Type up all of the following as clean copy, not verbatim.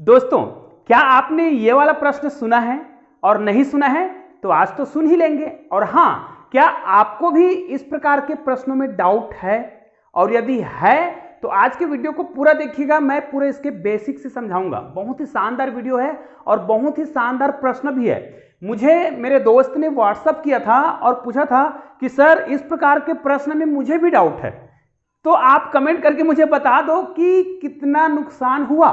दोस्तों, क्या आपने ये वाला प्रश्न सुना है? और नहीं सुना है तो आज तो सुन ही लेंगे। और हाँ, क्या आपको भी इस प्रकार के प्रश्नों में डाउट है? और यदि है तो आज के वीडियो को पूरा देखिएगा, मैं पूरे इसके बेसिक से समझाऊंगा। बहुत ही शानदार वीडियो है और बहुत ही शानदार प्रश्न भी है। मुझे मेरे दोस्त ने व्हाट्सएप किया था और पूछा था कि सर इस प्रकार के प्रश्न में मुझे भी डाउट है, तो आप कमेंट करके मुझे बता दो कि कितना नुकसान हुआ।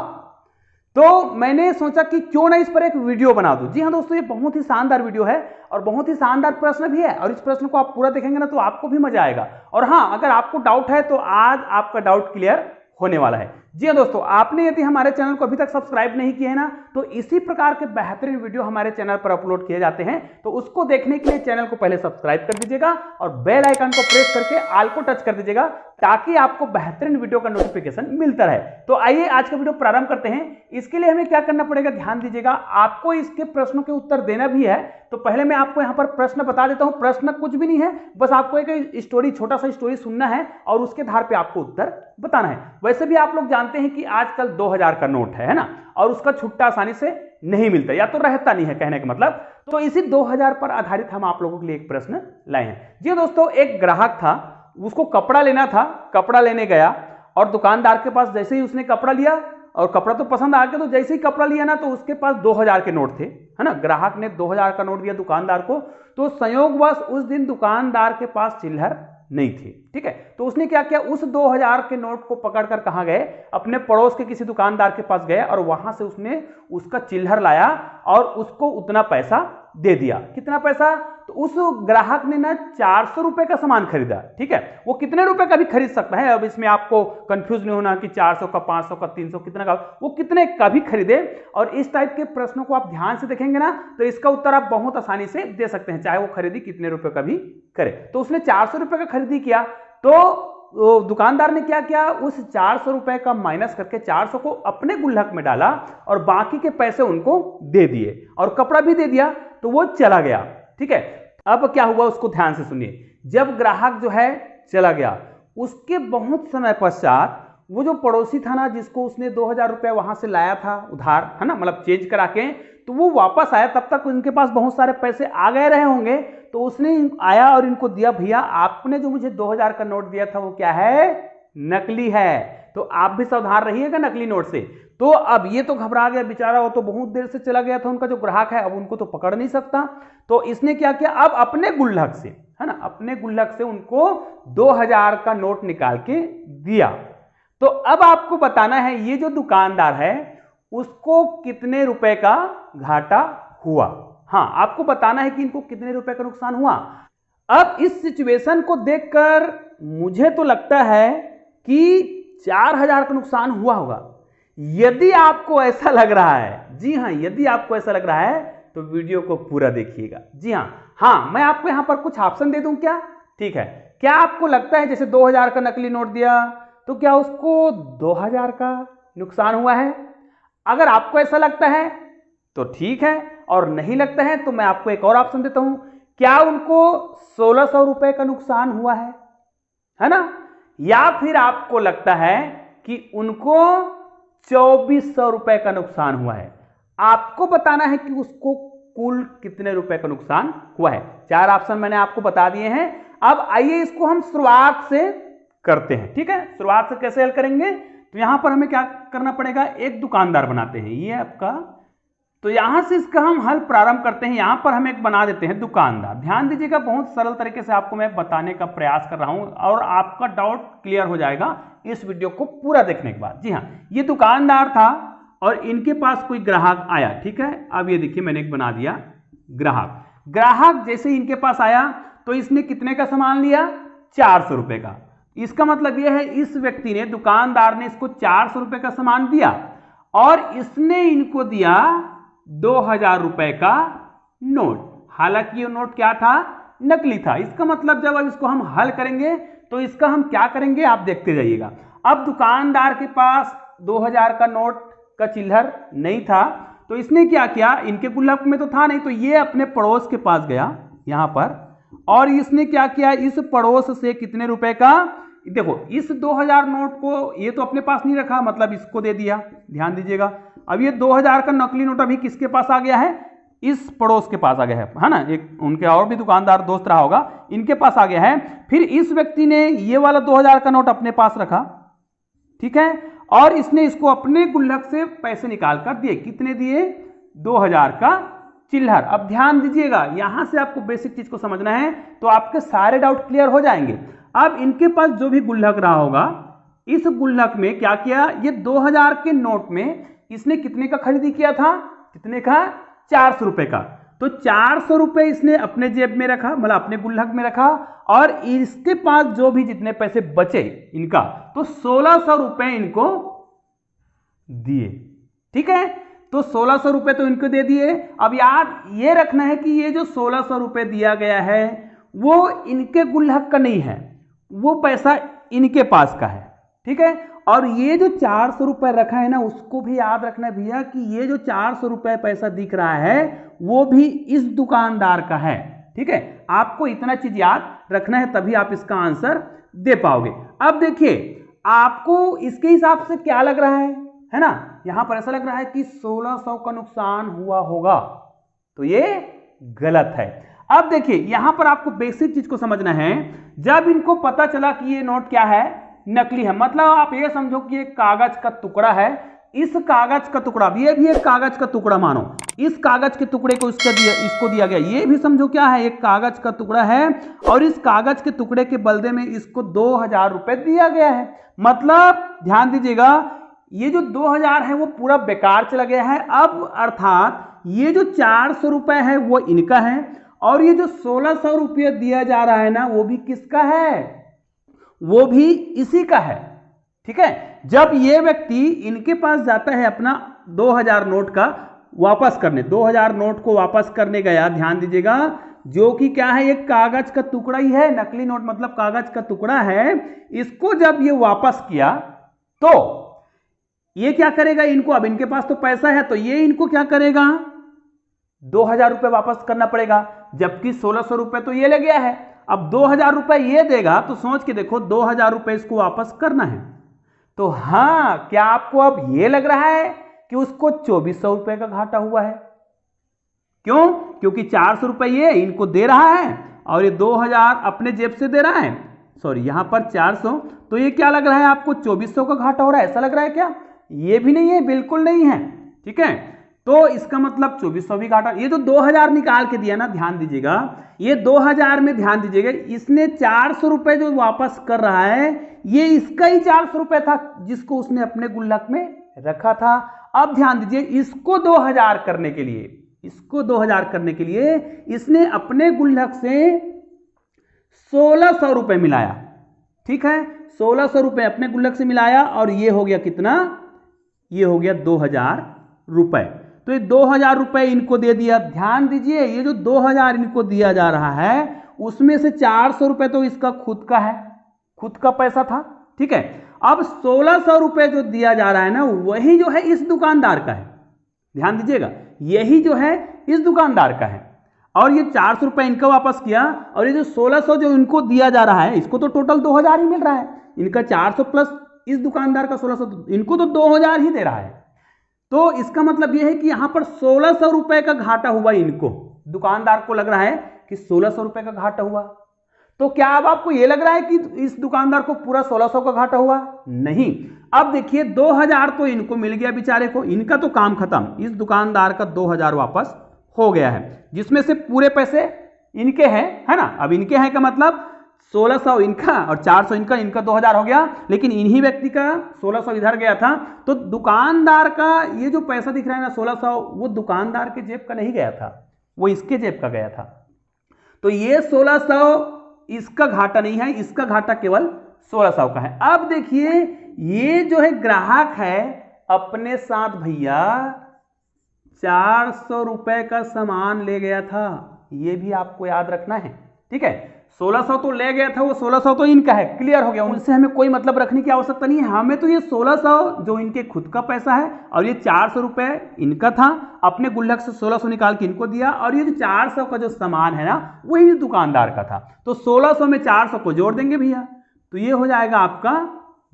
तो मैंने सोचा कि क्यों ना इस पर एक वीडियो बना दूं। जी हाँ दोस्तों, ये बहुत ही शानदार वीडियो है और बहुत ही शानदार प्रश्न भी है, और इस प्रश्न को आप पूरा देखेंगे ना तो आपको भी मजा आएगा। और हाँ, अगर आपको डाउट है तो आज आपका डाउट क्लियर होने वाला है। जी हाँ दोस्तों, आपने यदि हमारे चैनल को अभी तक सब्सक्राइब नहीं किया है ना, तो इसी प्रकार के बेहतरीन वीडियो हमारे चैनल पर अपलोड किए जाते हैं, तो उसको देखने के लिए चैनल को पहले सब्सक्राइब कर दीजिएगा और बेल आइकन को प्रेस करके ऑल को टच कर दीजिएगा, ताकि आपको बेहतरीन वीडियो का नोटिफिकेशन मिलता रहे। तो आइए आज का वीडियो प्रारंभ करते हैं। इसके लिए हमें क्या करना पड़ेगा, ध्यान दीजिएगा। आपको इसके प्रश्नों के उत्तर देना भी है, तो पहले मैं आपको यहां पर प्रश्न बता देता हूं। प्रश्न कुछ भी नहीं है, बस आपको एक स्टोरी, छोटा सा स्टोरी सुनना है और उसके आधार पे आपको उत्तर बताना है। वैसे भी आप लोग जानते हैं कि आजकल 2000 का नोट है ना, और उसका छुट्टा आसानी से नहीं मिलता, या तो रहता नहीं है, कहने का मतलब। तो इसी 2000 पर आधारित हम आप लोगों के लिए एक प्रश्न लाए हैं। जी दोस्तों, एक ग्राहक था, उसको कपड़ा लेना था, कपड़ा लेने गया और दुकानदार के पास जैसे ही उसने कपड़ा लिया और कपड़ा तो पसंद आ गया, तो जैसे ही कपड़ा लिया ना तो उसके पास 2000 के नोट थे, है ना। ग्राहक ने 2000 का नोट दिया दुकानदार को, तो संयोगवश उस दिन दुकानदार के पास चिल्लर नहीं थी। ठीक है, तो उसने क्या किया, उस 2000 के नोट को पकड़कर कहां गए, अपने पड़ोस के किसी दुकानदार के पास गए और वहां से उसने उसका चिल्लर लाया और उसको उतना पैसा दे दिया। कितना पैसा? तो उस ग्राहक ने ना 400 रुपए का सामान खरीदा। ठीक है, वो कितने रुपए का भी खरीद सकता है, अब इसमें आपको कंफ्यूज नहीं होना कि 400 का, 500 का, 300 कितने का, वो कितने का भी खरीदे। और इस टाइप के प्रश्नों को आप ध्यान से देखेंगे ना तो इसका उत्तर आप बहुत आसानी से दे सकते हैं, चाहे वो खरीदी कितने रुपए का भी करे। तो उसने 400 रुपए का खरीदी किया, तो दुकानदार ने क्या किया, उस 400 रुपए का माइनस करके 400 को अपने गुल्लक में डाला और बाकी के पैसे उनको दे दिए और कपड़ा भी दे दिया, तो वो चला गया। ठीक है, अब क्या हुआ उसको ध्यान से सुनिए। जब ग्राहक जो है चला गया, उसके बहुत समय पश्चात वो जो पड़ोसी था ना, जिसको उसने 2000 रुपए वहां से लाया था उधार, है ना, मतलब चेंज करा के, तो वो वापस आया। तब तक उनके पास बहुत सारे पैसे आ गए रहे होंगे, तो उसने आया और इनको दिया, भैया आपने जो मुझे 2000 का नोट दिया था वो क्या है, नकली है, तो आप भी सावधान रहिएगा नकली नोट से। तो अब ये तो घबरा गया बेचारा, वो तो बहुत देर से चला गया था उनका जो ग्राहक है, अब उनको तो पकड़ नहीं सकता। तो इसने क्या किया, अब अपने गुल्लक से, है ना, अपने गुल्लक से उनको 2000 का नोट निकाल के दिया। तो अब आपको बताना है ये जो दुकानदार है उसको कितने रुपए का घाटा हुआ। हाँ, आपको बताना है कि इनको कितने रुपए का नुकसान हुआ। अब इस सिचुएशन को देखकर मुझे तो लगता है कि 4000 का नुकसान हुआ होगा। यदि आपको ऐसा लग रहा है, जी हाँ, यदि आपको ऐसा लग रहा है तो वीडियो को पूरा देखिएगा। जी हाँ, मैं आपको यहां पर कुछ ऑप्शन दे दूं क्या? ठीक है, क्या आपको लगता है जैसे 2000 का नकली नोट दिया तो क्या उसको 2000 का नुकसान हुआ है? अगर आपको ऐसा लगता है तो ठीक है, और नहीं लगता है तो मैं आपको एक और ऑप्शन देता हूं, क्या उनको 1600 रुपए का नुकसान हुआ है ना? या फिर आपको लगता है कि उनको 2400 रुपए का नुकसान हुआ है? आपको बताना है कि उसको कुल कितने रुपए का नुकसान हुआ है। 4 ऑप्शन मैंने आपको बता दिए हैं। अब आइए इसको हम शुरुआत से करते हैं। ठीक है, शुरुआत से कैसे हल करेंगे, तो यहां पर हमें क्या करना पड़ेगा, एक दुकानदार बनाते हैं, ये आपका, तो यहां से इसका हम हल प्रारंभ करते हैं। यहां पर हम एक बना देते हैं दुकानदार। ध्यान दीजिएगा, बहुत सरल तरीके से आपको मैं बताने का प्रयास कर रहा हूं और आपका डाउट क्लियर हो जाएगा इस वीडियो को पूरा देखने के बाद। जी हाँ, ये दुकानदार था और इनके पास कोई ग्राहक आया। ठीक है, अब ये देखिए मैंने एक बना दिया ग्राहक। ग्राहक जैसे इनके पास आया तो इसने कितने का सामान लिया, 400 रुपए का। इसका मतलब यह है इस व्यक्ति ने, दुकानदार ने इसको 400 रुपए का सामान दिया और इसने इनको दिया 2000 रुपए का नोट। हालांकि ये नोट क्या था, नकली था। इसका मतलब जब अब इसको हम हल करेंगे तो इसका हम क्या करेंगे, आप देखते जाइएगा। अब दुकानदार के पास 2000 का नोट का चिल्लर नहीं था, तो इसने क्या किया, इनके गुल्लक में तो था नहीं, तो ये अपने पड़ोस के पास गया यहां पर, और इसने क्या किया, इस पड़ोस से कितने रुपए का, देखो इस 2000 नोट को ये तो अपने पास नहीं रखा, मतलब इसको दे दिया, ध्यान दीजिएगा। अब ये 2000 का नकली नोट अभी किसके पास आ गया है, इस पड़ोस के पास आ गया है ना, एक उनके और भी दुकानदार दोस्त रहा होगा, इनके पास आ गया है। फिर इस व्यक्ति ने ये वाला 2000 का नोट अपने पास रखा, ठीक है, और इसने इसको अपने गुल्लक से पैसे निकाल कर दिए। कितने दिए, 2000 का चिल्लर। अब ध्यान दीजिएगा, यहां से आपको बेसिक चीज को समझना है तो आपके सारे डाउट क्लियर हो जाएंगे। अब इनके पास जो भी गुल्लक रहा होगा, इस गुल्लक में क्या किया, ये 2000 के नोट में इसने कितने का खरीदी किया था, कितने का, 400 रुपए का। तो 400 रुपए इसने अपने जेब में रखा, मतलब अपने गुल्लक में रखा, और इसके पास जो भी जितने पैसे बचे इनका, तो 1600 रुपए इनको दिए, ठीक है। तो 1600 रुपए तो इनको दे दिए। अब याद ये रखना है कि ये जो 1600 रुपए दिया गया है वो इनके गुल्लक का नहीं है, वो पैसा इनके पास का है, ठीक है। और ये जो 400 रुपए रखा है ना, उसको भी याद रखना है भैया कि ये जो 400 रुपए पैसा दिख रहा है वो भी इस दुकानदार का है, ठीक है। आपको इतना चीज याद रखना है, तभी आप इसका आंसर दे पाओगे। अब देखिए आपको इसके हिसाब से क्या लग रहा है ना, यहां पर ऐसा लग रहा है कि 1600 का नुकसान हुआ होगा, तो ये गलत है। अब देखिए यहां पर आपको बेसिक चीज को समझना है। जब इनको पता चला कि ये नोट क्या है, नकली है, मतलब आप ये समझो कि ये कागज का टुकड़ा है, इस कागज का टुकड़ा, ये भी एक कागज का टुकड़ा मानो, इस कागज के टुकड़े को इसको दिया गया, ये भी समझो क्या है, एक कागज का टुकड़ा है, और इस कागज के टुकड़े के बदले में इसको 2000 रुपए दिया गया है। मतलब ध्यान दीजिएगा, ये जो 2000 है वो पूरा बेकार चला गया है। अब अर्थात ये जो 400 रुपए है वो इनका है, और ये जो 1600 रुपये दिया जा रहा है ना, वो भी किसका है, वो भी इसी का है, ठीक है। जब ये व्यक्ति इनके पास जाता है अपना 2000 नोट का वापस करने, 2000 नोट को वापस करने गया, ध्यान दीजिएगा, जो कि क्या है, एक कागज का टुकड़ा ही है, नकली नोट मतलब कागज का टुकड़ा है। इसको जब ये वापस किया तो ये क्या करेगा, इनको, अब इनके पास तो पैसा है तो ये इनको क्या करेगा, 2000 रुपए वापस करना पड़ेगा, जबकि 1600 रुपए तो ये ले गया है। अब 2000 रुपए ये देगा, तो सोच के देखो 2000 रुपए इसको वापस करना है। तो हां, क्या आपको अब ये लग रहा है कि उसको 2400 रुपए का घाटा हुआ है? क्यों? क्योंकि 400 रुपए ये इनको दे रहा है और ये 2000 अपने जेब से दे रहा है, सॉरी यहां पर 400, तो ये क्या लग रहा है आपको, 2400 का घाटा हो रहा है, ऐसा लग रहा है क्या? ये भी नहीं है, बिल्कुल नहीं है, ठीक है। तो इसका मतलब 2400 भी घाटा। ये जो 2000 निकाल के दिया ना, ध्यान दीजिएगा, ये 2000 में ध्यान दीजिएगा, इसने 400 रुपए जो वापस कर रहा है, ये इसका ही 400 रुपए था जिसको उसने अपने गुल्लक में रखा था। अब ध्यान दीजिए, इसको 2000 करने के लिए, इसको 2000 करने के लिए इसने अपने गुल्लक से 1600 रुपए मिलाया, ठीक है, 1600 रुपए अपने गुल्लक से मिलाया, और ये हो गया कितना, ये हो गया 2000 रुपए। तो ये 2000 रुपए इनको दे दिया। ध्यान दीजिए, ये जो 2000 इनको दिया जा रहा है उसमें से 400 रुपए तो इसका खुद का है, खुद का पैसा था, ठीक है। अब 1600 रुपए जो दिया जा रहा है ना, वही जो है इस दुकानदार का है, ध्यान दीजिएगा, यही जो है इस दुकानदार का है, और ये 400 रुपए इनका वापस किया, और ये जो 1600 जो इनको दिया जा रहा है, इसको तो टोटल 2000 ही मिल रहा है, इनका 400 प्लस इस दुकानदार का 1600, इनको तो 2000 ही दे रहा है। तो इसका मतलब यह है कि यहां पर 1600 रुपए का घाटा हुआ इनको, दुकानदार को लग रहा है कि 1600 रुपए का घाटा हुआ। तो क्या अब आपको यह लग रहा है कि इस दुकानदार को पूरा 1600 का घाटा हुआ? नहीं। अब देखिए 2000 तो इनको मिल गया बेचारे को, इनका तो काम खत्म, इस दुकानदार का 2000 वापस हो गया है, जिसमें से पूरे पैसे इनके हैं, है ना। अब इनके हैं का मतलब 1600 इनका और 400 इनका, इनका 2000 हो गया, लेकिन इन्हीं व्यक्ति का 1600 इधर गया था। तो दुकानदार का ये जो पैसा दिख रहा है ना 1600, वो दुकानदार के जेब का नहीं गया था, वो इसके जेब का गया था। तो ये 1600 इसका घाटा नहीं है, इसका घाटा केवल 1600 का है। अब देखिए ये जो है ग्राहक है, अपने साथ भैया 400 रुपए का सामान ले गया था, ये भी आपको याद रखना है, ठीक है। 1600 तो ले गया था, वो 1600 तो इनका है, क्लियर हो गया, उनसे हमें कोई मतलब रखने की आवश्यकता नहीं है। हमें तो ये 1600 जो इनके खुद का पैसा है, और ये 400 रुपए इनका था, अपने गुल्लक से 1600 निकाल के इनको दिया, और ये जो 400 का जो सामान है ना, वही दुकानदार का था। तो 1600 में 400 को जोड़ देंगे भैया, तो ये हो जाएगा आपका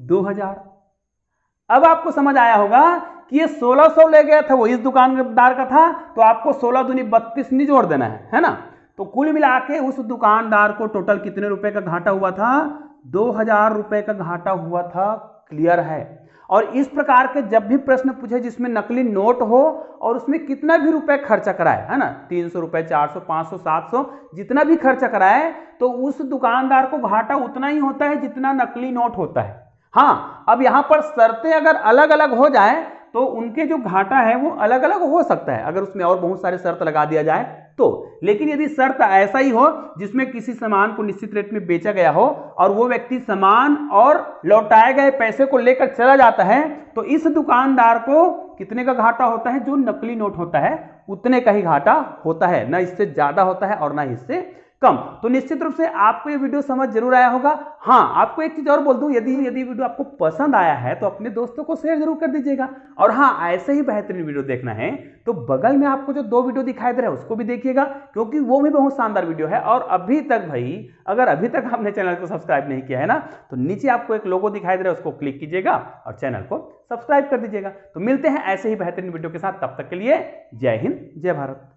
2000। अब आपको समझ आया होगा कि ये 1600 ले गया था, वो इस दुकानदार का था, तो आपको 16 दूनी 32 नहीं जोड़ देना है ना। तो कुल मिला के उस दुकानदार को टोटल कितने रुपए का घाटा हुआ था? 2000 रुपए का घाटा हुआ था। क्लियर है? और इस प्रकार के जब भी प्रश्न पूछे जिसमें नकली नोट हो और उसमें कितना भी रुपए खर्चा कराए, है ना, 300 रुपए, 400, 500, 700, जितना भी खर्चा कराए, तो उस दुकानदार को घाटा उतना ही होता है जितना नकली नोट होता है। हाँ, अब यहां पर शर्तें अगर अलग अलग हो जाए तो उनके जो घाटा है वो अलग अलग हो सकता है, अगर उसमें और बहुत सारे शर्त लगा दिया जाए तो। लेकिन यदि शर्त ऐसा ही हो जिसमें किसी सामान को निश्चित रेट में बेचा गया हो और वो व्यक्ति सामान और लौटाए गए पैसे को लेकर चला जाता है, तो इस दुकानदार को कितने का घाटा होता है? जो नकली नोट होता है उतने का ही घाटा होता है, ना इससे ज्यादा होता है और ना इससे कम। तो निश्चित रूप से आपको ये वीडियो समझ जरूर आया होगा। हाँ, आपको एक चीज और बोल दूं, यदि वीडियो आपको पसंद आया है तो अपने दोस्तों को शेयर जरूर कर दीजिएगा। और हाँ, ऐसे ही बेहतरीन वीडियो देखना है तो बगल में आपको जो 2 वीडियो दिखाई दे रहा है उसको भी देखिएगा, क्योंकि वो भी बहुत शानदार वीडियो है। और अभी तक भाई, अगर अभी तक आपने चैनल को सब्सक्राइब नहीं किया है ना, तो नीचे आपको एक लोगो दिखाई दे रहा है, उसको क्लिक कीजिएगा और चैनल को सब्सक्राइब कर दीजिएगा। तो मिलते हैं ऐसे ही बेहतरीन वीडियो के साथ, तब तक के लिए जय हिंद, जय भारत।